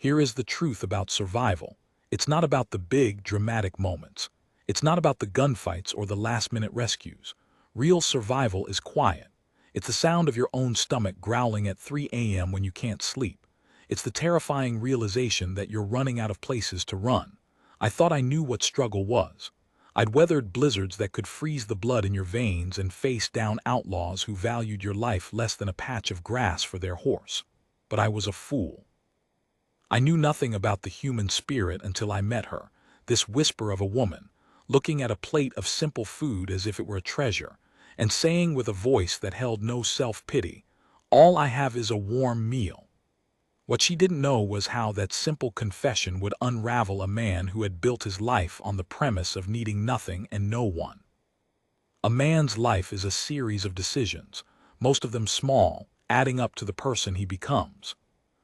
Here is the truth about survival. It's not about the big, dramatic moments. It's not about the gunfights or the last-minute rescues. Real survival is quiet. It's the sound of your own stomach growling at 3 a.m. when you can't sleep. It's the terrifying realization that you're running out of places to run. I thought I knew what struggle was. I'd weathered blizzards that could freeze the blood in your veins and faced down outlaws who valued your life less than a patch of grass for their horse. But I was a fool. I knew nothing about the human spirit until I met her, this whisper of a woman, looking at a plate of simple food as if it were a treasure, and saying with a voice that held no self-pity, "All I have is a warm meal." What she didn't know was how that simple confession would unravel a man who had built his life on the premise of needing nothing and no one. A man's life is a series of decisions, most of them small, adding up to the person he becomes.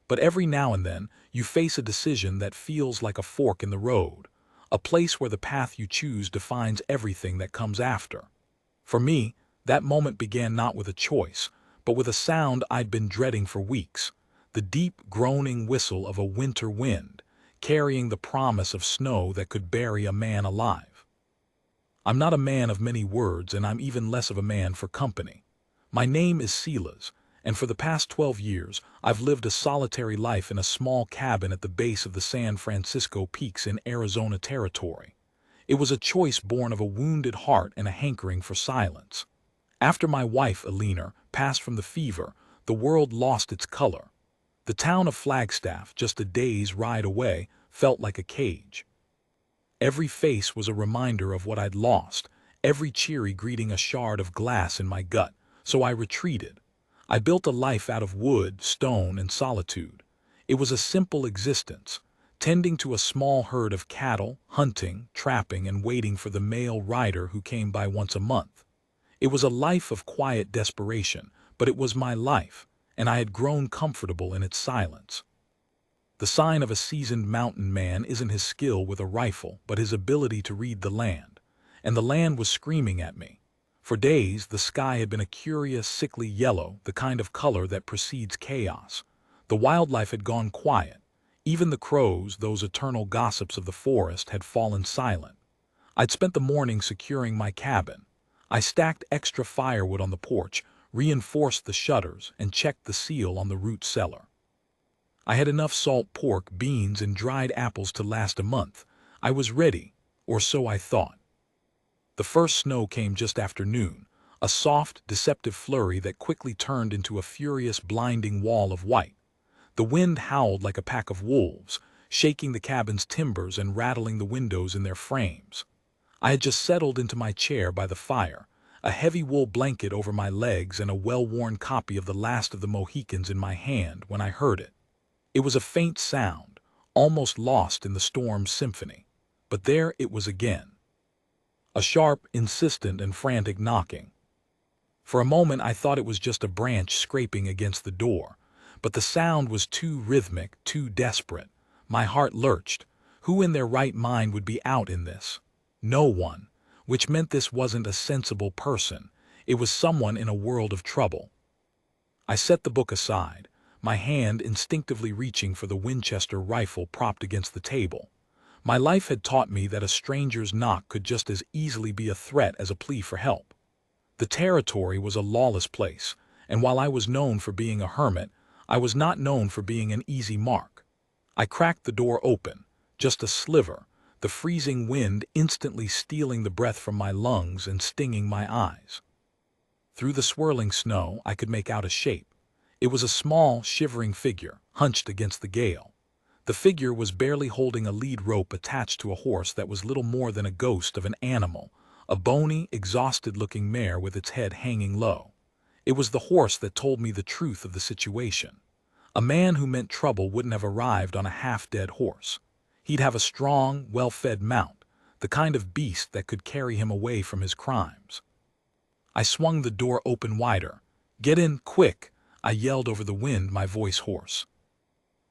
But every now and then, you face a decision that feels like a fork in the road, a place where the path you choose defines everything that comes after. For me, that moment began not with a choice, but with a sound I'd been dreading for weeks, the deep, groaning whistle of a winter wind, carrying the promise of snow that could bury a man alive. I'm not a man of many words, and I'm even less of a man for company. My name is Silas, and for the past 12 years, I've lived a solitary life in a small cabin at the base of the San Francisco Peaks in Arizona Territory. It was a choice born of a wounded heart and a hankering for silence. After my wife, Eleanor, passed from the fever, the world lost its color. The town of Flagstaff, just a day's ride away, felt like a cage. Every face was a reminder of what I'd lost, every cheery greeting a shard of glass in my gut, so I retreated. I built a life out of wood, stone, and solitude. It was a simple existence, tending to a small herd of cattle, hunting, trapping, and waiting for the male rider who came by once a month. It was a life of quiet desperation, but it was my life, and I had grown comfortable in its silence. The sign of a seasoned mountain man isn't his skill with a rifle, but his ability to read the land. And the land was screaming at me. For days, the sky had been a curious, sickly yellow, the kind of color that precedes chaos. The wildlife had gone quiet. Even the crows, those eternal gossips of the forest, had fallen silent. I'd spent the morning securing my cabin. I stacked extra firewood on the porch, reinforced the shutters, and checked the seal on the root cellar. I had enough salt pork, beans, and dried apples to last a month. I was ready, or so I thought. The first snow came just after noon, a soft, deceptive flurry that quickly turned into a furious, blinding wall of white. The wind howled like a pack of wolves, shaking the cabin's timbers and rattling the windows in their frames. I had just settled into my chair by the fire, a heavy wool blanket over my legs and a well-worn copy of The Last of the Mohicans in my hand when I heard it. It was a faint sound, almost lost in the storm's symphony. But there it was again. A sharp, insistent, and frantic knocking. For a moment I thought it was just a branch scraping against the door, but the sound was too rhythmic, too desperate. My heart lurched. Who in their right mind would be out in this? No one, which meant this wasn't a sensible person. It was someone in a world of trouble. I set the book aside, my hand instinctively reaching for the Winchester rifle propped against the table. My life had taught me that a stranger's knock could just as easily be a threat as a plea for help. The territory was a lawless place, and while I was known for being a hermit, I was not known for being an easy mark. I cracked the door open, just a sliver, the freezing wind instantly stealing the breath from my lungs and stinging my eyes. Through the swirling snow, I could make out a shape. It was a small, shivering figure, hunched against the gale. The figure was barely holding a lead rope attached to a horse that was little more than a ghost of an animal, a bony, exhausted-looking mare with its head hanging low. It was the horse that told me the truth of the situation. A man who meant trouble wouldn't have arrived on a half-dead horse. He'd have a strong, well-fed mount, the kind of beast that could carry him away from his crimes. I swung the door open wider. "Get in, quick!" I yelled over the wind, my voice hoarse.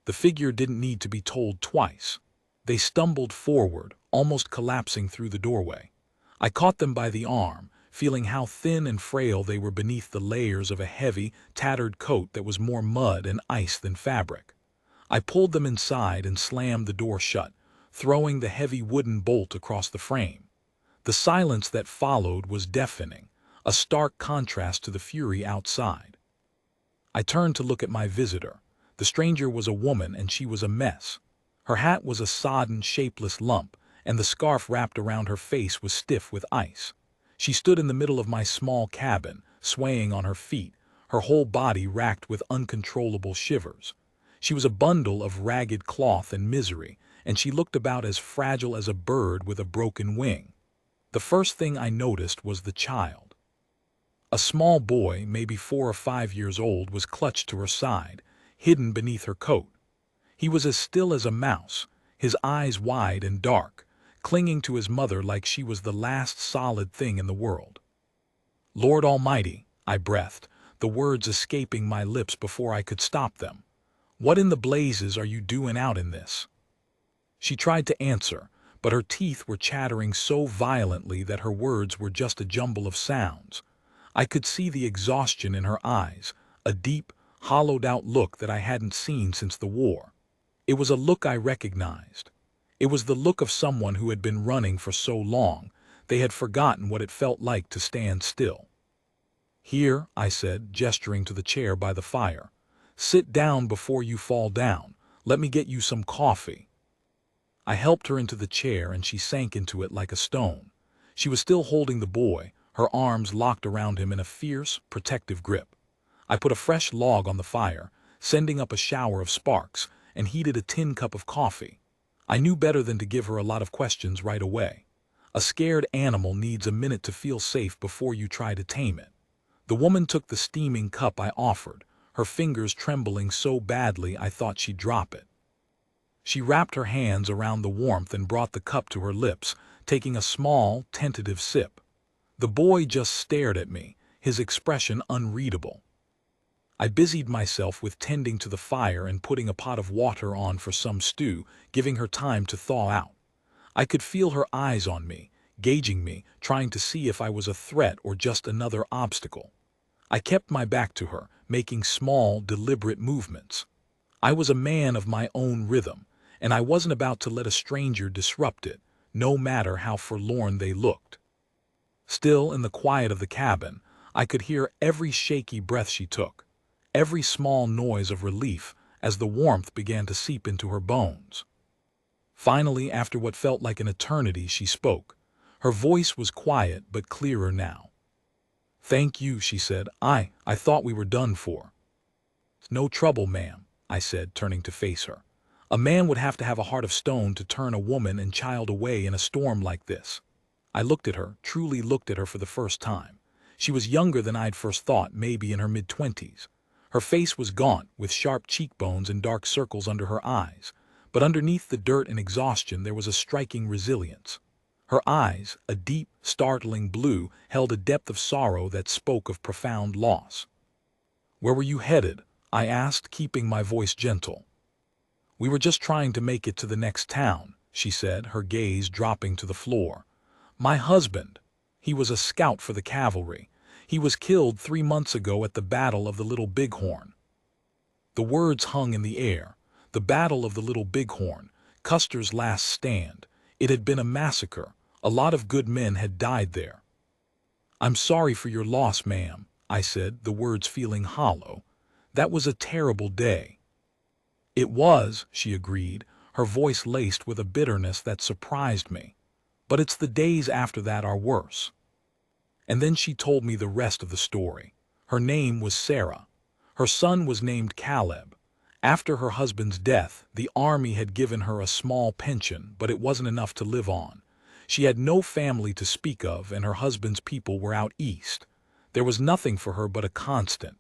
The figure didn't need to be told twice. They stumbled forward, almost collapsing through the doorway. I caught them by the arm, feeling how thin and frail they were beneath the layers of a heavy, tattered coat that was more mud and ice than fabric. I pulled them inside and slammed the door shut, throwing the heavy wooden bolt across the frame. The silence that followed was deafening, a stark contrast to the fury outside. I turned to look at my visitor. The stranger was a woman, and she was a mess. Her hat was a sodden, shapeless lump, and the scarf wrapped around her face was stiff with ice. She stood in the middle of my small cabin, swaying on her feet, her whole body racked with uncontrollable shivers. She was a bundle of ragged cloth and misery, and she looked about as fragile as a bird with a broken wing. The first thing I noticed was the child. A small boy, maybe 4 or 5 years old, was clutched to her side, hidden beneath her coat. He was as still as a mouse, his eyes wide and dark, clinging to his mother like she was the last solid thing in the world. "Lord Almighty," I breathed, the words escaping my lips before I could stop them. "What in the blazes are you doing out in this?" She tried to answer, but her teeth were chattering so violently that her words were just a jumble of sounds. I could see the exhaustion in her eyes, a deep, hollowed-out look that I hadn't seen since the war. It was a look I recognized. It was the look of someone who had been running for so long, they had forgotten what it felt like to stand still. "Here," I said, gesturing to the chair by the fire. "Sit down before you fall down. Let me get you some coffee." I helped her into the chair, and she sank into it like a stone. She was still holding the boy, her arms locked around him in a fierce, protective grip. I put a fresh log on the fire, sending up a shower of sparks, and heated a tin cup of coffee. I knew better than to give her a lot of questions right away. A scared animal needs a minute to feel safe before you try to tame it. The woman took the steaming cup I offered, her fingers trembling so badly I thought she'd drop it. She wrapped her hands around the warmth and brought the cup to her lips, taking a small, tentative sip. The boy just stared at me, his expression unreadable. I busied myself with tending to the fire and putting a pot of water on for some stew, giving her time to thaw out. I could feel her eyes on me, gauging me, trying to see if I was a threat or just another obstacle. I kept my back to her, making small, deliberate movements. I was a man of my own rhythm, and I wasn't about to let a stranger disrupt it, no matter how forlorn they looked. Still, in the quiet of the cabin, I could hear every shaky breath she took, every small noise of relief as the warmth began to seep into her bones. Finally, after what felt like an eternity, she spoke. Her voice was quiet but clearer now. "Thank you," she said. I thought we were done for." "No trouble, ma'am," I said, turning to face her. "A man would have to have a heart of stone to turn a woman and child away in a storm like this." I looked at her, truly looked at her for the first time. She was younger than I'd first thought, maybe in her mid-20s. Her face was gaunt, with sharp cheekbones and dark circles under her eyes, but underneath the dirt and exhaustion there was a striking resilience. Her eyes, a deep, startling blue, held a depth of sorrow that spoke of profound loss. "Where were you headed?" I asked, keeping my voice gentle. "We were just trying to make it to the next town," she said, her gaze dropping to the floor. "My husband, he was a scout for the cavalry. He was killed 3 months ago at the Battle of the Little Bighorn." The words hung in the air. The Battle of the Little Bighorn, Custer's last stand. It had been a massacre. A lot of good men had died there. "I'm sorry for your loss, ma'am," I said, the words feeling hollow. "That was a terrible day." "It was," she agreed, her voice laced with a bitterness that surprised me. "But it's the days after that are worse." And then she told me the rest of the story. Her name was Sarah. Her son was named Caleb. After her husband's death, the army had given her a small pension, but it wasn't enough to live on. She had no family to speak of, and her husband's people were out east. There was nothing for her but a constant,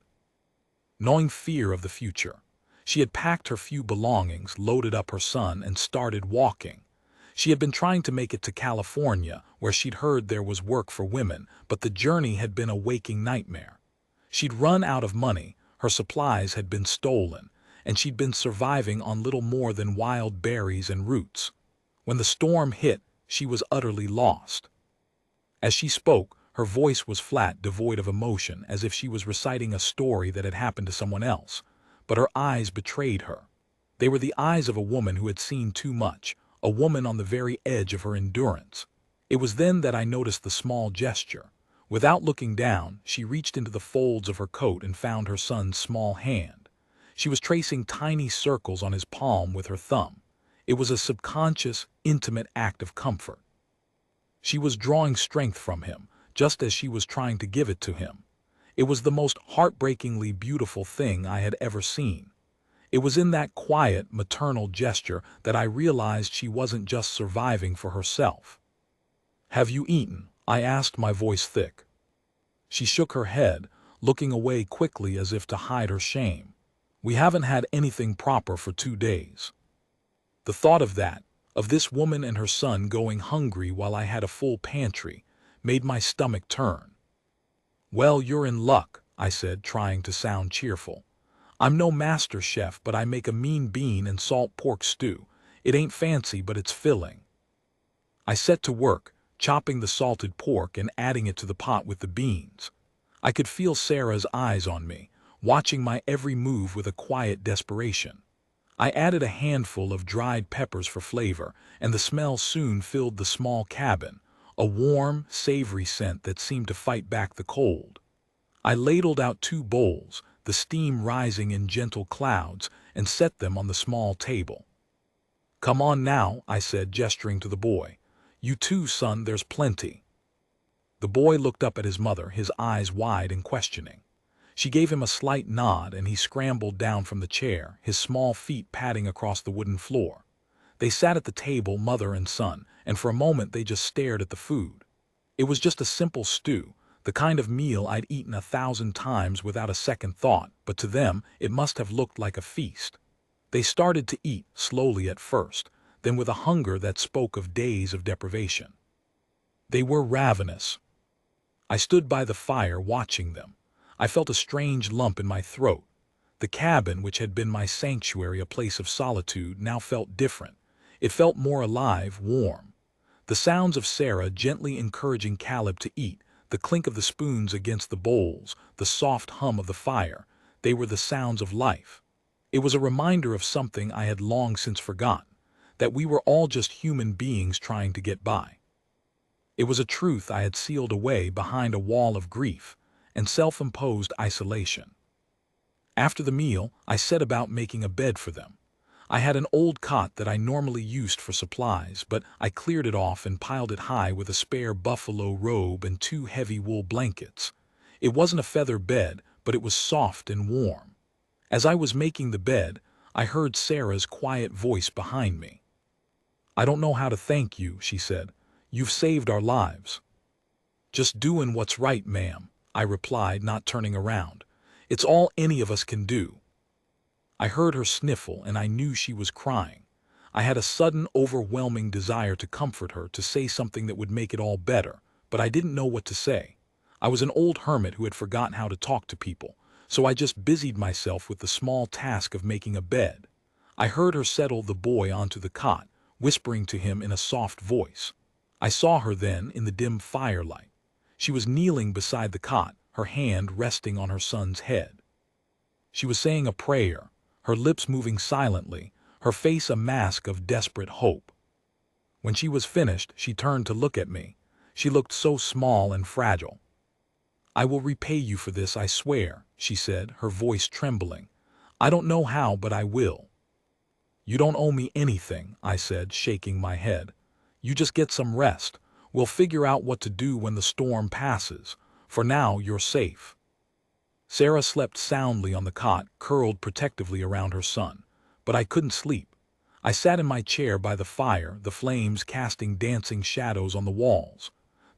gnawing fear of the future. She had packed her few belongings, loaded up her son, and started walking. She had been trying to make it to California, where she'd heard there was work for women, but the journey had been a waking nightmare. She'd run out of money, her supplies had been stolen, and she'd been surviving on little more than wild berries and roots. When the storm hit, she was utterly lost. As she spoke, her voice was flat, devoid of emotion, as if she was reciting a story that had happened to someone else, but her eyes betrayed her. They were the eyes of a woman who had seen too much, a woman on the very edge of her endurance. It was then that I noticed the small gesture. Without looking down, she reached into the folds of her coat and found her son's small hand. She was tracing tiny circles on his palm with her thumb. It was a subconscious, intimate act of comfort. She was drawing strength from him, just as she was trying to give it to him. It was the most heartbreakingly beautiful thing I had ever seen. It was in that quiet, maternal gesture that I realized she wasn't just surviving for herself. "Have you eaten?" I asked, my voice thick. She shook her head, looking away quickly as if to hide her shame. "We haven't had anything proper for 2 days." The thought of that, of this woman and her son going hungry while I had a full pantry, made my stomach turn. "Well, you're in luck," I said, trying to sound cheerful. "I'm no master chef, but I make a mean bean and salt pork stew. It ain't fancy, but it's filling." I set to work, chopping the salted pork and adding it to the pot with the beans. I could feel Sarah's eyes on me, watching my every move with a quiet desperation. I added a handful of dried peppers for flavor, and the smell soon filled the small cabin, a warm, savory scent that seemed to fight back the cold. I ladled out 2 bowls, the steam rising in gentle clouds, and set them on the small table. "Come on now," I said, gesturing to the boy. "You too, son, there's plenty." The boy looked up at his mother, his eyes wide and questioning. She gave him a slight nod, and he scrambled down from the chair, his small feet padding across the wooden floor. They sat at the table, mother and son, and for a moment they just stared at the food. It was just a simple stew, the kind of meal I'd eaten 1,000 times without a second thought, but to them it must have looked like a feast. They started to eat, slowly at first, then with a hunger that spoke of days of deprivation. They were ravenous. I stood by the fire watching them. I felt a strange lump in my throat. The cabin, which had been my sanctuary, a place of solitude, now felt different. It felt more alive, warm. The sounds of Sarah gently encouraging Caleb to eat, the clink of the spoons against the bowls, the soft hum of the fire, they were the sounds of life. It was a reminder of something I had long since forgotten, that we were all just human beings trying to get by. It was a truth I had sealed away behind a wall of grief and self-imposed isolation. After the meal, I set about making a bed for them. I had an old cot that I normally used for supplies, but I cleared it off and piled it high with a spare buffalo robe and 2 heavy wool blankets. It wasn't a feather bed, but it was soft and warm. As I was making the bed, I heard Sarah's quiet voice behind me. "I don't know how to thank you," she said. "You've saved our lives." "Just doing what's right, ma'am," I replied, not turning around. "It's all any of us can do." I heard her sniffle, and I knew she was crying. I had a sudden, overwhelming desire to comfort her, to say something that would make it all better, but I didn't know what to say. I was an old hermit who had forgotten how to talk to people, so I just busied myself with the small task of making a bed. I heard her settle the boy onto the cot, whispering to him in a soft voice. I saw her then in the dim firelight. She was kneeling beside the cot, her hand resting on her son's head. She was saying a prayer, her lips moving silently, her face a mask of desperate hope. When she was finished, she turned to look at me. She looked so small and fragile. "I will repay you for this, I swear," she said, her voice trembling. "I don't know how, but I will." "You don't owe me anything," I said, shaking my head. "You just get some rest. We'll figure out what to do when the storm passes. For now, you're safe." Sarah slept soundly on the cot, curled protectively around her son. But I couldn't sleep. I sat in my chair by the fire, the flames casting dancing shadows on the walls.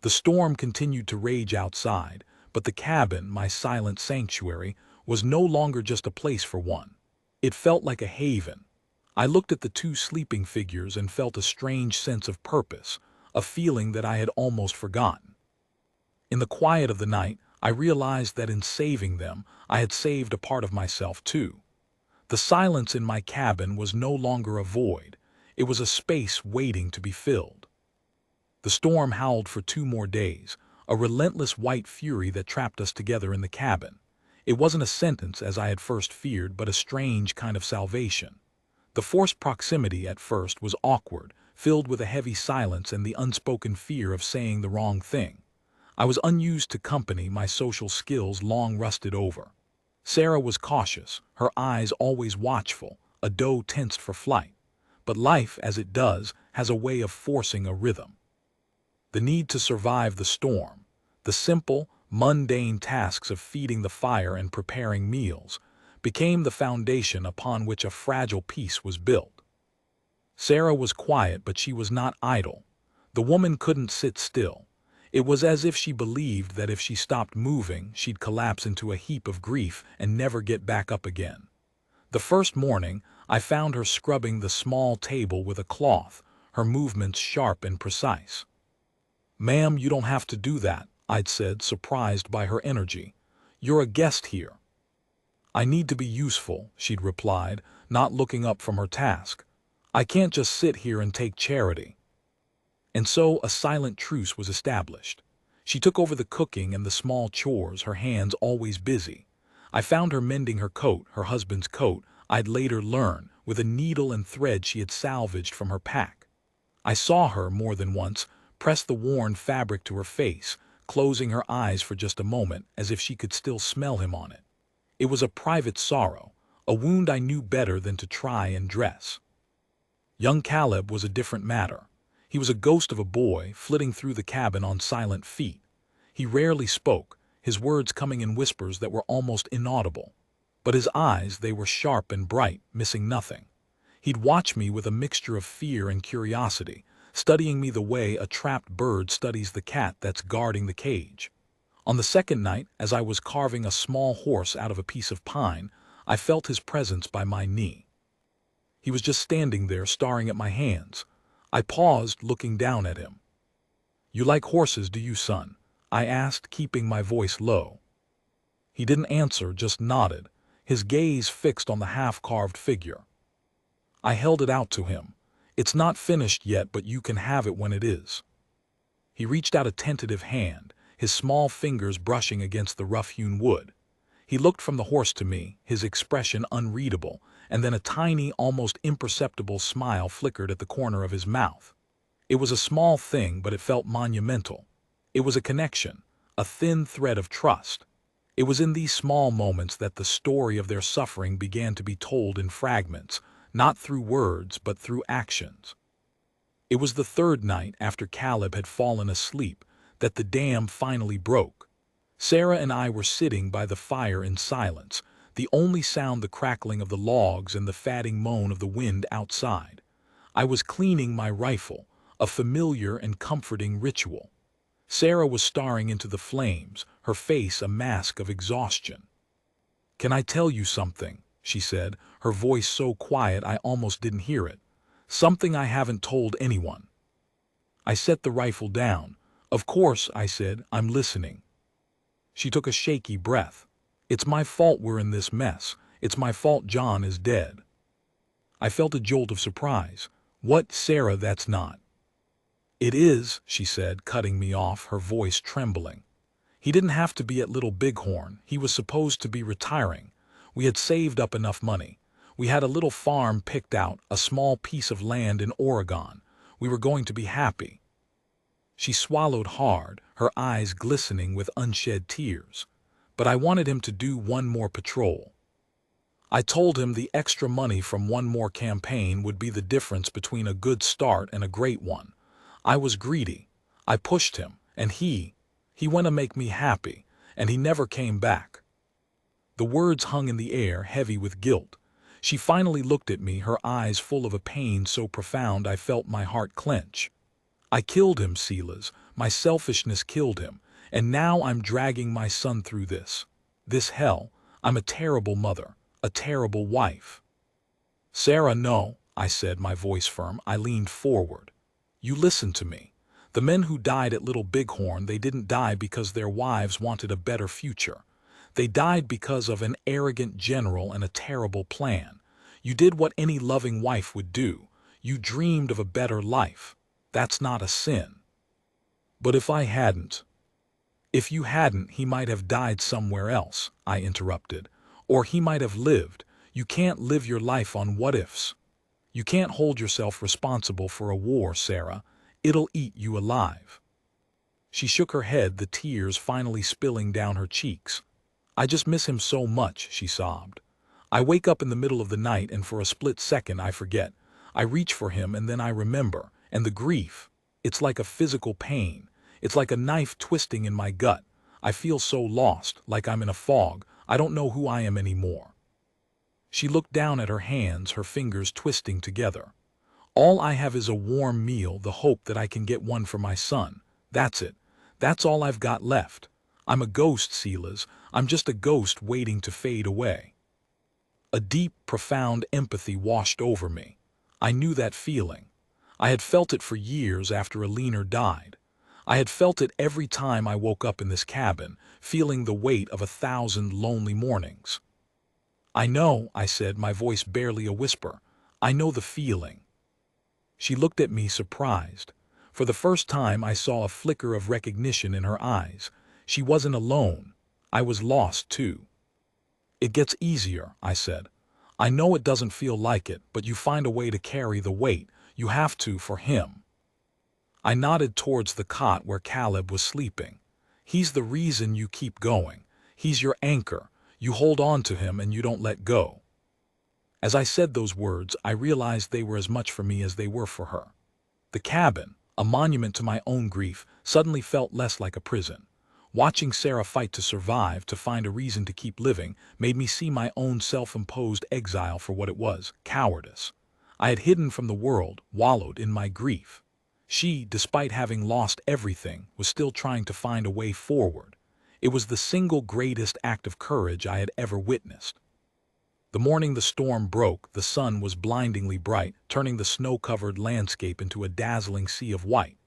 The storm continued to rage outside, but the cabin, my silent sanctuary, was no longer just a place for one. It felt like a haven. I looked at the 2 sleeping figures and felt a strange sense of purpose, a feeling that I had almost forgotten. In the quiet of the night, I realized that in saving them, I had saved a part of myself too. The silence in my cabin was no longer a void. It was a space waiting to be filled. The storm howled for 2 more days, a relentless white fury that trapped us together in the cabin. It wasn't a sentence as I had first feared, but a strange kind of salvation. The forced proximity at first was awkward, filled with a heavy silence and the unspoken fear of saying the wrong thing. I was unused to company, my social skills long rusted over. Sarah was cautious, her eyes always watchful, a doe tensed for flight. But life, as it does, has a way of forcing a rhythm. The need to survive the storm, the simple, mundane tasks of feeding the fire and preparing meals, became the foundation upon which a fragile peace was built. Sarah was quiet, but she was not idle. The woman couldn't sit still. It was as if she believed that if she stopped moving, she'd collapse into a heap of grief and never get back up again. The first morning, I found her scrubbing the small table with a cloth, her movements sharp and precise. "Ma'am, you don't have to do that," I'd said, surprised by her energy. "You're a guest here." "I need to be useful," she'd replied, not looking up from her task. "I can't just sit here and take charity." And so a silent truce was established. She took over the cooking and the small chores, her hands always busy. I found her mending her coat, her husband's coat, I'd later learn, with a needle and thread she had salvaged from her pack. I saw her, more than once, press the worn fabric to her face, closing her eyes for just a moment, as if she could still smell him on it. It was a private sorrow, a wound I knew better than to try and dress. Young Caleb was a different matter. He was a ghost of a boy, flitting through the cabin on silent feet. He rarely spoke, his words coming in whispers that were almost inaudible. But his eyes, they were sharp and bright, missing nothing. He'd watch me with a mixture of fear and curiosity, studying me the way a trapped bird studies the cat that's guarding the cage. On the second night, as I was carving a small horse out of a piece of pine, I felt his presence by my knee. He was just standing there, staring at my hands. I paused, looking down at him. "You like horses, do you, son?" I asked, keeping my voice low. He didn't answer, just nodded, his gaze fixed on the half-carved figure. I held it out to him. "It's not finished yet, but you can have it when it is." He reached out a tentative hand, his small fingers brushing against the rough-hewn wood. He looked from the horse to me, his expression unreadable, and then a tiny, almost imperceptible smile flickered at the corner of his mouth. It was a small thing, but it felt monumental. It was a connection, a thin thread of trust. It was in these small moments that the story of their suffering began to be told in fragments, not through words, but through actions. It was the third night, after Caleb had fallen asleep, that the dam finally broke. Sarah and I were sitting by the fire in silence, the only sound the crackling of the logs and the fatting moan of the wind outside. I was cleaning my rifle, a familiar and comforting ritual. Sarah was staring into the flames, her face a mask of exhaustion. "Can I tell you something?" she said, her voice so quiet I almost didn't hear it. "Something I haven't told anyone." I set the rifle down. "Of course," I said, "I'm listening." She took a shaky breath. "It's my fault we're in this mess. It's my fault John is dead." I felt a jolt of surprise. "What, Sarah, that's not—" "It is," she said, cutting me off, her voice trembling. "He didn't have to be at Little Bighorn. He was supposed to be retiring. We had saved up enough money. We had a little farm picked out, a small piece of land in Oregon. We were going to be happy." She swallowed hard, her eyes glistening with unshed tears. "But I wanted him to do one more patrol. I told him the extra money from one more campaign would be the difference between a good start and a great one. I was greedy. I pushed him, and he went to make me happy, and he never came back." The words hung in the air, heavy with guilt. She finally looked at me, her eyes full of a pain so profound I felt my heart clench. "I killed him, Silas. My selfishness killed him, and now I'm dragging my son through this hell. I'm a terrible mother, a terrible wife." "Sarah, no," I said, my voice firm. I leaned forward. "You listen to me. The men who died at Little Bighorn, they didn't die because their wives wanted a better future. They died because of an arrogant general and a terrible plan. You did what any loving wife would do. You dreamed of a better life. That's not a sin." "But if I hadn't—" "If you hadn't, he might have died somewhere else," I interrupted. "Or he might have lived. You can't live your life on what-ifs." You can't hold yourself responsible for a war, Sarah. It'll eat you alive." She shook her head, the tears finally spilling down her cheeks. "I just miss him so much," she sobbed. "I wake up in the middle of the night and for a split second I forget. I reach for him and then I remember. And the grief, it's like a physical pain. It's like a knife twisting in my gut. I feel so lost, like I'm in a fog. I don't know who I am anymore." She looked down at her hands, her fingers twisting together. "All I have is a warm meal, the hope that I can get one for my son. That's it. That's all I've got left. I'm a ghost, Silas. I'm just a ghost waiting to fade away." A deep, profound empathy washed over me. I knew that feeling. I had felt it for years after Alina died. I had felt it every time I woke up in this cabin, feeling the weight of 1,000 lonely mornings. "I know," I said, my voice barely a whisper. "I know the feeling." She looked at me surprised. For the first time I saw a flicker of recognition in her eyes. She wasn't alone. I was lost too. "It gets easier," I said. "I know it doesn't feel like it, but you find a way to carry the weight. You have to for him." I nodded towards the cot where Caleb was sleeping. "He's the reason you keep going. He's your anchor. You hold on to him and you don't let go." As I said those words, I realized they were as much for me as they were for her. The cabin, a monument to my own grief, suddenly felt less like a prison. Watching Sarah fight to survive, to find a reason to keep living, made me see my own self-imposed exile for what it was: cowardice. I had hidden from the world, wallowed in my grief. She, despite having lost everything, was still trying to find a way forward. It was the single greatest act of courage I had ever witnessed. The morning the storm broke, the sun was blindingly bright, turning the snow-covered landscape into a dazzling sea of white.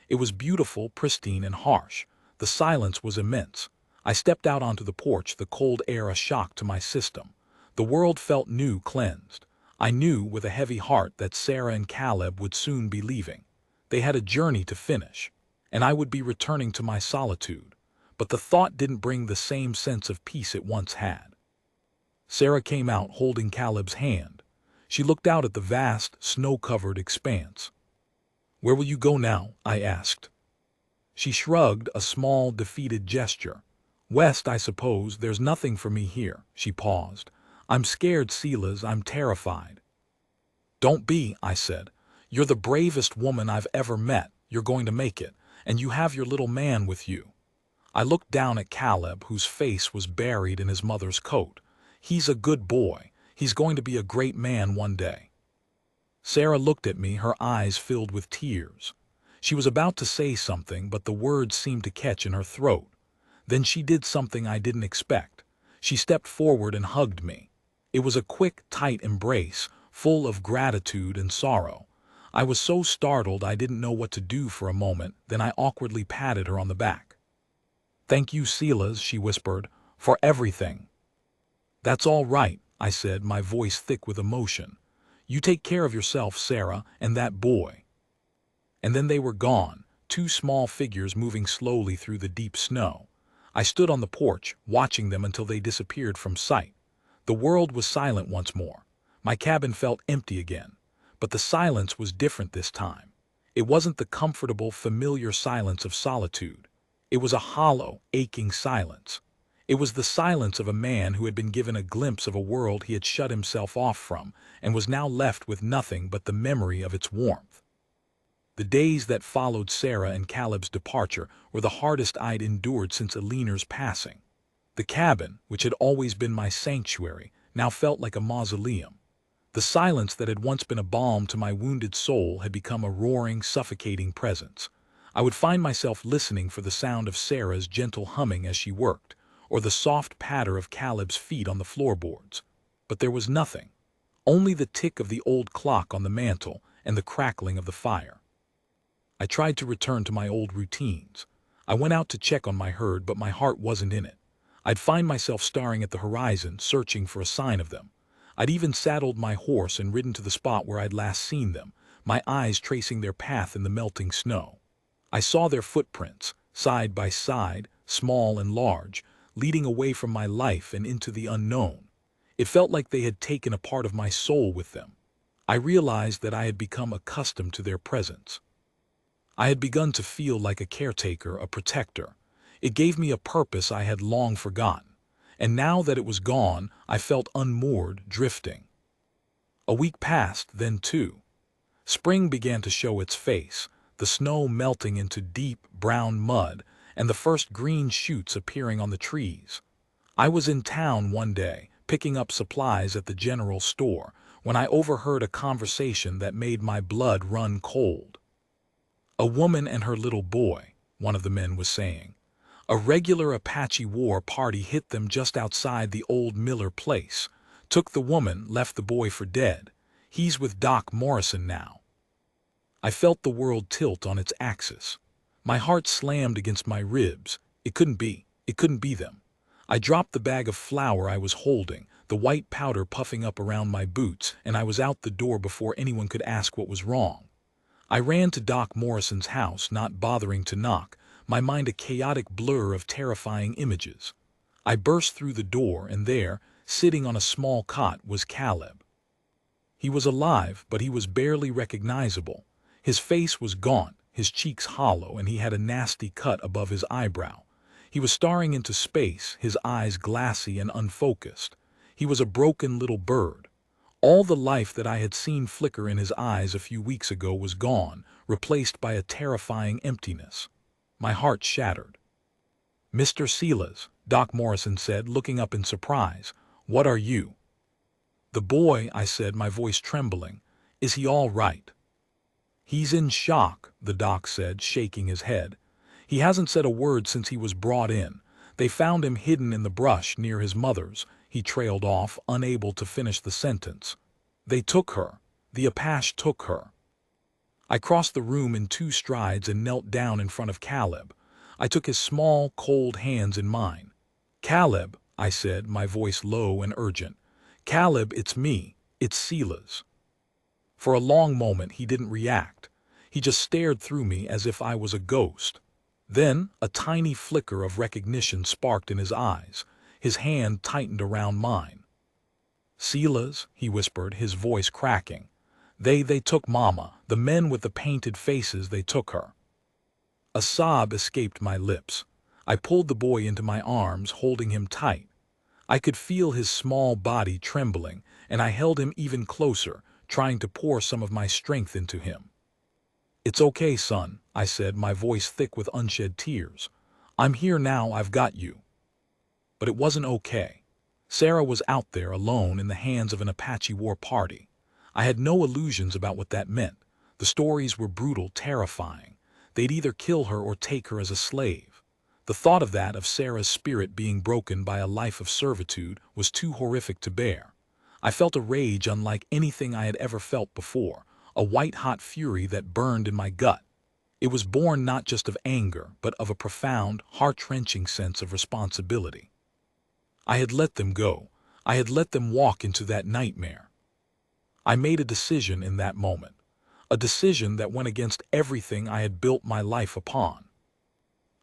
It was beautiful, pristine, and harsh. The silence was immense. I stepped out onto the porch, the cold air a shock to my system. The world felt new, cleansed. I knew with a heavy heart that Sarah and Caleb would soon be leaving. They had a journey to finish, and I would be returning to my solitude. But the thought didn't bring the same sense of peace it once had. Sarah came out holding Caleb's hand. She looked out at the vast, snow-covered expanse. "Where will you go now?" I asked. She shrugged, a small, defeated gesture. "West, I suppose. There's nothing for me here." She paused. "I'm scared, Silas. I'm terrified." "Don't be," I said. "You're the bravest woman I've ever met. You're going to make it. And you have your little man with you." I looked down at Caleb, whose face was buried in his mother's coat. "He's a good boy. He's going to be a great man one day." Sarah looked at me, her eyes filled with tears. She was about to say something, but the words seemed to catch in her throat. Then she did something I didn't expect. She stepped forward and hugged me. It was a quick, tight embrace, full of gratitude and sorrow. I was so startled I didn't know what to do for a moment, then I awkwardly patted her on the back. "Thank you, Silas," she whispered, "for everything." "That's all right," I said, my voice thick with emotion. "You take care of yourself, Sarah, and that boy." And then they were gone, two small figures moving slowly through the deep snow. I stood on the porch, watching them until they disappeared from sight. The world was silent once more. My cabin felt empty again. But the silence was different this time. It wasn't the comfortable, familiar silence of solitude. It was a hollow, aching silence. It was the silence of a man who had been given a glimpse of a world he had shut himself off from, and was now left with nothing but the memory of its warmth. The days that followed Sarah and Caleb's departure were the hardest I'd endured since Alina's passing. The cabin, which had always been my sanctuary, now felt like a mausoleum. The silence that had once been a balm to my wounded soul had become a roaring, suffocating presence. I would find myself listening for the sound of Sarah's gentle humming as she worked, or the soft patter of Caleb's feet on the floorboards. But there was nothing. Only the tick of the old clock on the mantel and the crackling of the fire. I tried to return to my old routines. I went out to check on my herd, but my heart wasn't in it. I'd find myself staring at the horizon, searching for a sign of them. I'd even saddled my horse and ridden to the spot where I'd last seen them, my eyes tracing their path in the melting snow. I saw their footprints, side by side, small and large, leading away from my life and into the unknown. It felt like they had taken a part of my soul with them. I realized that I had become accustomed to their presence. I had begun to feel like a caretaker, a protector. It gave me a purpose I had long forgotten. And now that it was gone, I felt unmoored, drifting. A week passed, then two. Spring began to show its face, the snow melting into deep, brown mud, and the first green shoots appearing on the trees. I was in town one day, picking up supplies at the general store, when I overheard a conversation that made my blood run cold. "A woman and her little boy," one of the men was saying. "A regular Apache war party hit them just outside the old Miller place. Took the woman, left the boy for dead. He's with Doc Morrison now." I felt the world tilt on its axis. My heart slammed against my ribs. It couldn't be. It couldn't be them. I dropped the bag of flour I was holding, the white powder puffing up around my boots, and I was out the door before anyone could ask what was wrong. I ran to Doc Morrison's house, not bothering to knock, my mind a chaotic blur of terrifying images. I burst through the door, and there, sitting on a small cot, was Caleb. He was alive, but he was barely recognizable. His face was gaunt, his cheeks hollow, and he had a nasty cut above his eyebrow. He was staring into space, his eyes glassy and unfocused. He was a broken little bird. All the life that I had seen flicker in his eyes a few weeks ago was gone, replaced by a terrifying emptiness. My heart shattered. "Mr. Silas," Doc Morrison said, looking up in surprise. "What are you?" "The boy," I said, my voice trembling. "Is he all right?" "He's in shock," the doc said, shaking his head. "He hasn't said a word since he was brought in. They found him hidden in the brush near his mother's." He trailed off, unable to finish the sentence. "They took her. The Apache took her." I crossed the room in 2 strides and knelt down in front of Caleb. I took his small, cold hands in mine. "Caleb," I said, my voice low and urgent. "Caleb, it's me. It's Silas." For a long moment he didn't react. He just stared through me as if I was a ghost. Then a tiny flicker of recognition sparked in his eyes. His hand tightened around mine. "Silas," he whispered, his voice cracking. They took Mama. The men with the painted faces, they took her." A sob escaped my lips. I pulled the boy into my arms, holding him tight. I could feel his small body trembling, and I held him even closer, trying to pour some of my strength into him. "It's okay, son," I said, my voice thick with unshed tears. "I'm here now, I've got you." But it wasn't okay. Sarah was out there alone in the hands of an Apache war party. I had no illusions about what that meant. The stories were brutal, terrifying. They'd either kill her or take her as a slave. The thought of Sarah's spirit being broken by a life of servitude was too horrific to bear. I felt a rage unlike anything I had ever felt before, a white-hot fury that burned in my gut. It was born not just of anger, but of a profound, heart-wrenching sense of responsibility. I had let them go. I had let them walk into that nightmare. I made a decision in that moment, a decision that went against everything I had built my life upon.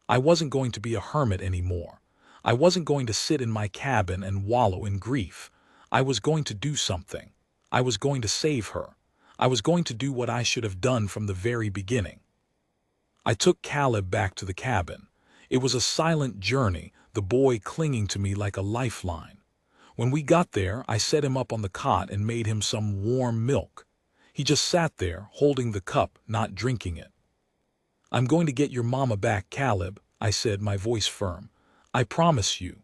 I wasn't going to be a hermit anymore. I wasn't going to sit in my cabin and wallow in grief. I was going to do something. I was going to save her. I was going to do what I should have done from the very beginning. I took Caleb back to the cabin. It was a silent journey, the boy clinging to me like a lifeline. When we got there, I set him up on the cot and made him some warm milk. He just sat there, holding the cup, not drinking it. "I'm going to get your mama back, Caleb," I said, my voice firm. "I promise you."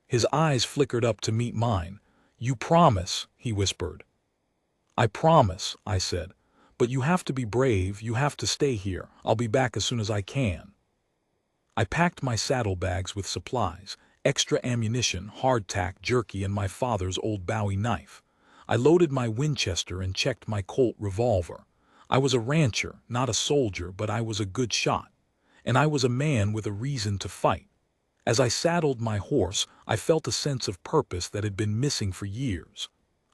His eyes flickered up to meet mine. "You promise," he whispered. "I promise," I said. "But you have to be brave, you have to stay here. I'll be back as soon as I can." I packed my saddlebags with supplies, extra ammunition, hardtack, jerky, and my father's old Bowie knife. I loaded my Winchester and checked my Colt revolver. I was a rancher, not a soldier, but I was a good shot. And I was a man with a reason to fight. As I saddled my horse, I felt a sense of purpose that had been missing for years.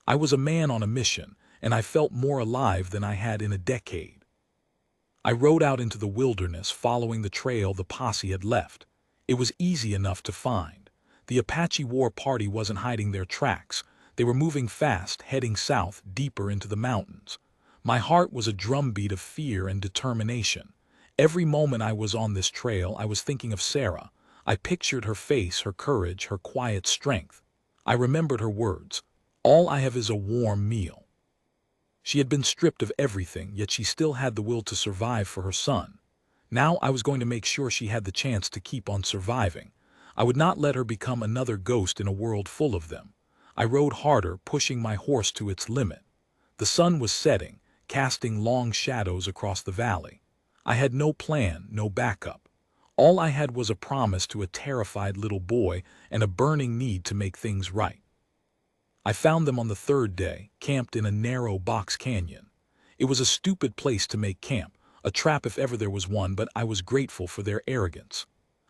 I was a man on a mission, and I felt more alive than I had in a decade. I rode out into the wilderness, following the trail the posse had left. It was easy enough to find. The Apache war party wasn't hiding their tracks. They were moving fast, heading south, deeper into the mountains. My heart was a drumbeat of fear and determination. Every moment I was on this trail, I was thinking of Sarah. I pictured her face, her courage, her quiet strength. I remembered her words, "All I have is a warm meal." She had been stripped of everything, yet she still had the will to survive for her son. Now I was going to make sure she had the chance to keep on surviving. I would not let her become another ghost in a world full of them. I rode harder, pushing my horse to its limit. The sun was setting, casting long shadows across the valley. I had no plan, no backup. All I had was a promise to a terrified little boy and a burning need to make things right. I found them on the third day, camped in a narrow box canyon. It was a stupid place to make camp, a trap if ever there was one, but I was grateful for their arrogance.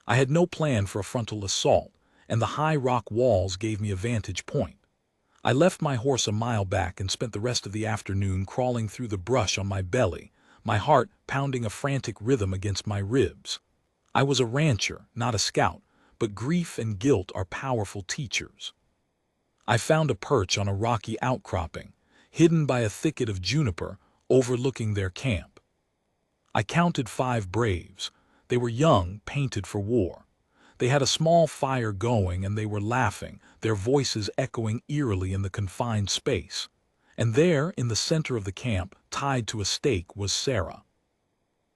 I had no plan for a frontal assault, and the high rock walls gave me a vantage point. I left my horse a mile back and spent the rest of the afternoon crawling through the brush on my belly, my heart pounding a frantic rhythm against my ribs. I was a rancher, not a scout, but grief and guilt are powerful teachers. I found a perch on a rocky outcropping, hidden by a thicket of juniper overlooking their camp. I counted 5 braves. They were young, painted for war. They had a small fire going and they were laughing, their voices echoing eerily in the confined space. And there, in the center of the camp, tied to a stake, was Sarah.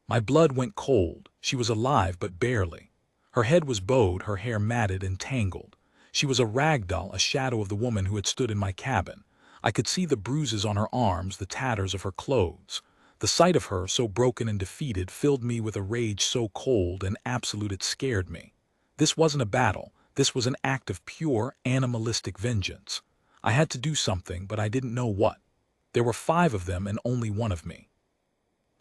My blood went cold. She was alive, but barely. Her head was bowed, her hair matted and tangled. She was a rag doll, a shadow of the woman who had stood in my cabin. I could see the bruises on her arms, the tatters of her clothes. The sight of her, so broken and defeated, filled me with a rage so cold and absolute it scared me. This wasn't a battle. This was an act of pure, animalistic vengeance. I had to do something, but I didn't know what. There were 5 of them and only one of me.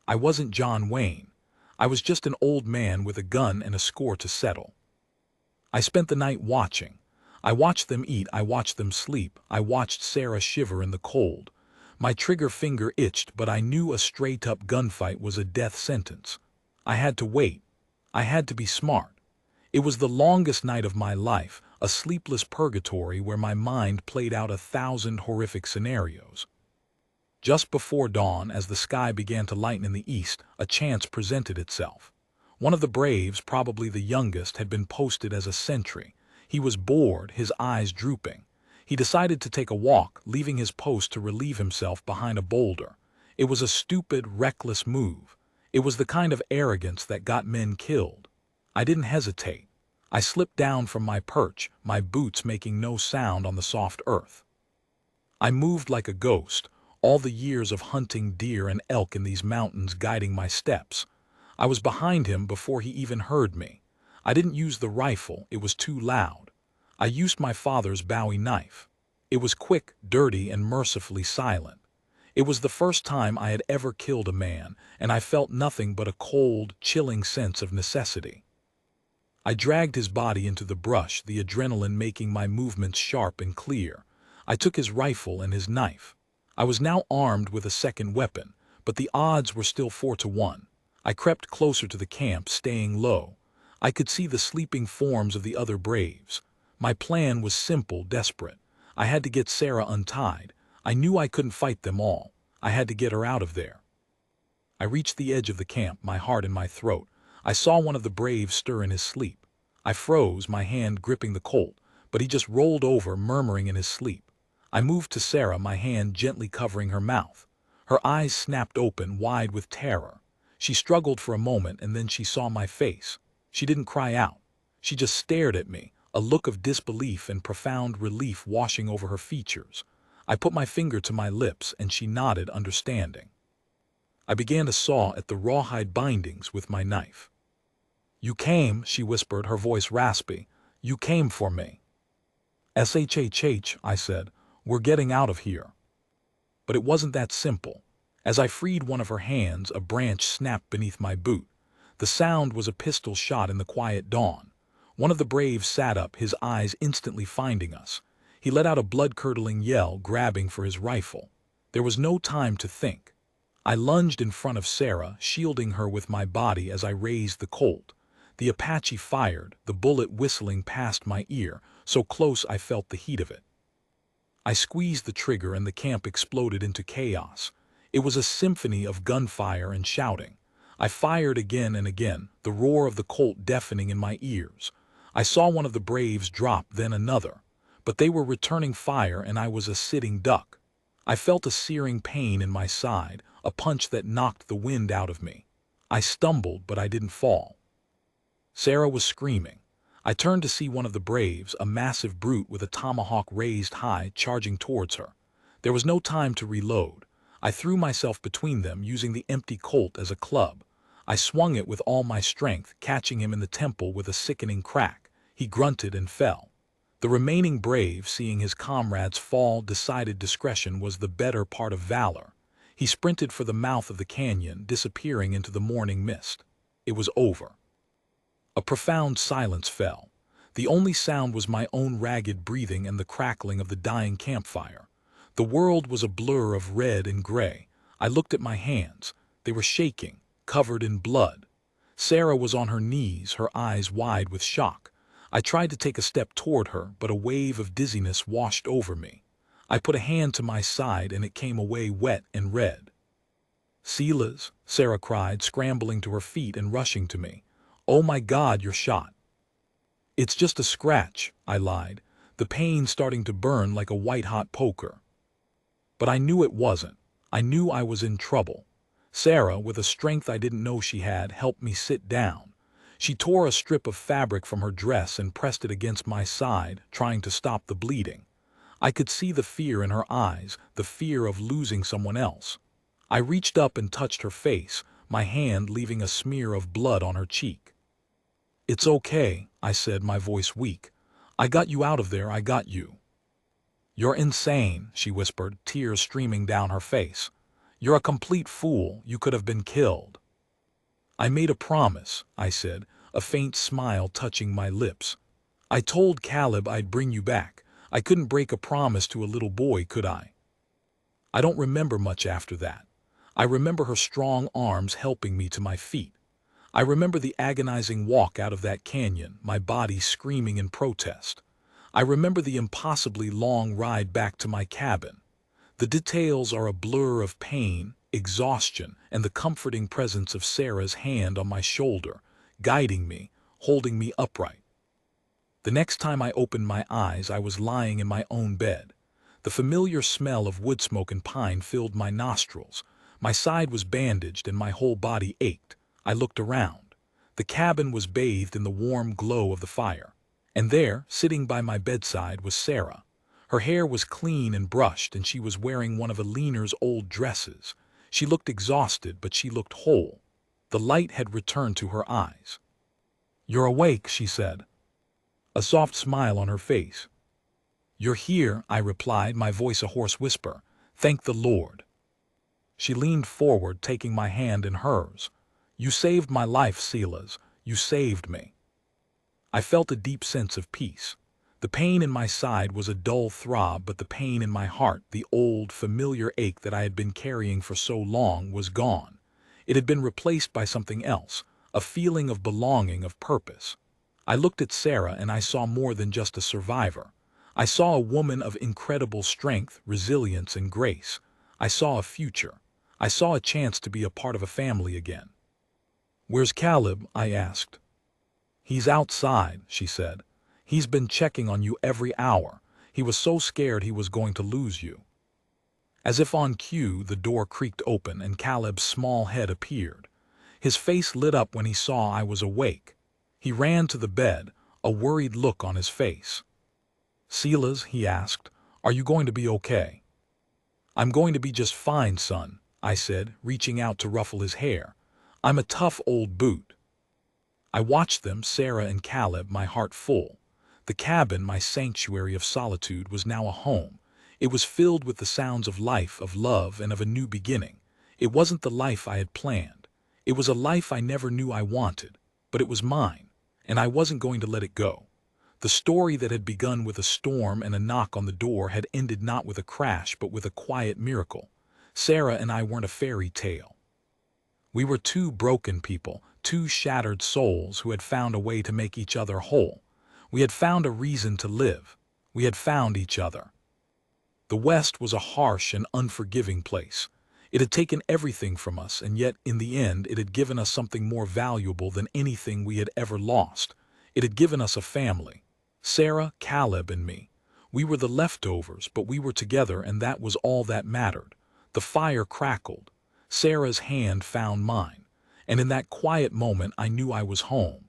I wasn't John Wayne. I was just an old man with a gun and a score to settle. I spent the night watching. I watched them eat, I watched them sleep, I watched Sarah shiver in the cold. My trigger finger itched, but I knew a straight-up gunfight was a death sentence. I had to wait. I had to be smart. It was the longest night of my life, a sleepless purgatory where my mind played out 1,000 horrific scenarios. Just before dawn, as the sky began to lighten in the east, a chance presented itself. One of the braves, probably the youngest, had been posted as a sentry. He was bored, his eyes drooping. He decided to take a walk, leaving his post to relieve himself behind a boulder. It was a stupid, reckless move. It was the kind of arrogance that got men killed. I didn't hesitate. I slipped down from my perch, my boots making no sound on the soft earth. I moved like a ghost, all the years of hunting deer and elk in these mountains guiding my steps. I was behind him before he even heard me. I didn't use the rifle, it was too loud. I used my father's Bowie knife. It was quick, dirty, and mercifully silent. It was the first time I had ever killed a man, and I felt nothing but a cold, chilling sense of necessity. I dragged his body into the brush, the adrenaline making my movements sharp and clear. I took his rifle and his knife. I was now armed with a second weapon, but the odds were still 4-1. I crept closer to the camp, staying low. I could see the sleeping forms of the other braves. My plan was simple, desperate. I had to get Sarah untied. I knew I couldn't fight them all. I had to get her out of there. I reached the edge of the camp, my heart in my throat. I saw one of the braves stir in his sleep. I froze, my hand gripping the Colt, but he just rolled over, murmuring in his sleep. I moved to Sarah, my hand gently covering her mouth. Her eyes snapped open, wide with terror. She struggled for a moment, and then she saw my face. She didn't cry out. She just stared at me, a look of disbelief and profound relief washing over her features. I put my finger to my lips, and she nodded, understanding. I began to saw at the rawhide bindings with my knife. "You came," she whispered, her voice raspy. "You came for me." "SHHH," I said. "We're getting out of here." But it wasn't that simple. As I freed one of her hands, a branch snapped beneath my boot. The sound was a pistol shot in the quiet dawn. One of the braves sat up, his eyes instantly finding us. He let out a blood-curdling yell, grabbing for his rifle. There was no time to think. I lunged in front of Sarah, shielding her with my body as I raised the Colt. The Apache fired, the bullet whistling past my ear, so close I felt the heat of it. I squeezed the trigger and the camp exploded into chaos. It was a symphony of gunfire and shouting. I fired again and again, the roar of the Colt deafening in my ears. I saw one of the Braves drop, then another. But they were returning fire and I was a sitting duck. I felt a searing pain in my side, a punch that knocked the wind out of me. I stumbled, but I didn't fall. Sarah was screaming. I turned to see one of the Braves, a massive brute with a tomahawk raised high, charging towards her. There was no time to reload. I threw myself between them, using the empty Colt as a club. I swung it with all my strength, catching him in the temple with a sickening crack. He grunted and fell. The remaining Brave, seeing his comrades fall, decided discretion was the better part of valor. He sprinted for the mouth of the canyon, disappearing into the morning mist. It was over. A profound silence fell. The only sound was my own ragged breathing and the crackling of the dying campfire. The world was a blur of red and gray. I looked at my hands. They were shaking, covered in blood. Sarah was on her knees, her eyes wide with shock. I tried to take a step toward her, but a wave of dizziness washed over me. I put a hand to my side and it came away wet and red. "Silas," Sarah cried, scrambling to her feet and rushing to me. "Oh my God, you're shot." "It's just a scratch," I lied, the pain starting to burn like a white-hot poker. But I knew it wasn't. I knew I was in trouble. Sarah, with a strength I didn't know she had, helped me sit down. She tore a strip of fabric from her dress and pressed it against my side, trying to stop the bleeding. I could see the fear in her eyes, the fear of losing someone else. I reached up and touched her face, my hand leaving a smear of blood on her cheek. "It's okay," I said, my voice weak. "I got you out of there, I got you." "You're insane," she whispered, tears streaming down her face. "You're a complete fool, you could have been killed." "I made a promise," I said, a faint smile touching my lips. "I told Caleb I'd bring you back. I couldn't break a promise to a little boy, could I?" I don't remember much after that. I remember her strong arms helping me to my feet. I remember the agonizing walk out of that canyon, my body screaming in protest. I remember the impossibly long ride back to my cabin. The details are a blur of pain, exhaustion, and the comforting presence of Sarah's hand on my shoulder, guiding me, holding me upright. The next time I opened my eyes, I was lying in my own bed. The familiar smell of wood smoke and pine filled my nostrils. My side was bandaged and my whole body ached. I looked around. The cabin was bathed in the warm glow of the fire. And there, sitting by my bedside, was Sarah. Her hair was clean and brushed, and she was wearing one of Alina's old dresses. She looked exhausted, but she looked whole. The light had returned to her eyes. "You're awake," she said, a soft smile on her face. "You're here," I replied, my voice a hoarse whisper. "Thank the Lord." She leaned forward, taking my hand in hers. "You saved my life, Silas. You saved me." I felt a deep sense of peace. The pain in my side was a dull throb, but the pain in my heart, the old, familiar ache that I had been carrying for so long, was gone. It had been replaced by something else, a feeling of belonging, of purpose. I looked at Sarah and I saw more than just a survivor. I saw a woman of incredible strength, resilience, and grace. I saw a future. I saw a chance to be a part of a family again. "Where's Caleb?" I asked. "He's outside," she said. "He's been checking on you every hour. He was so scared he was going to lose you." As if on cue, the door creaked open and Caleb's small head appeared. His face lit up when he saw I was awake. He ran to the bed, a worried look on his face. "Silas," he asked, "are you going to be okay?" "I'm going to be just fine, son," I said, reaching out to ruffle his hair. "I'm a tough old boot." I watched them, Sarah and Caleb, my heart full. The cabin, my sanctuary of solitude, was now a home. It was filled with the sounds of life, of love, and of a new beginning. It wasn't the life I had planned. It was a life I never knew I wanted, but it was mine, and I wasn't going to let it go. The story that had begun with a storm and a knock on the door had ended not with a crash, but with a quiet miracle. Sarah and I weren't a fairy tale. We were two broken people, two shattered souls who had found a way to make each other whole. We had found a reason to live. We had found each other. The West was a harsh and unforgiving place. It had taken everything from us, and yet, in the end, it had given us something more valuable than anything we had ever lost. It had given us a family. Sarah, Caleb, and me. We were the leftovers, but we were together, and that was all that mattered. The fire crackled. Sarah's hand found mine. And in that quiet moment, I knew I was home.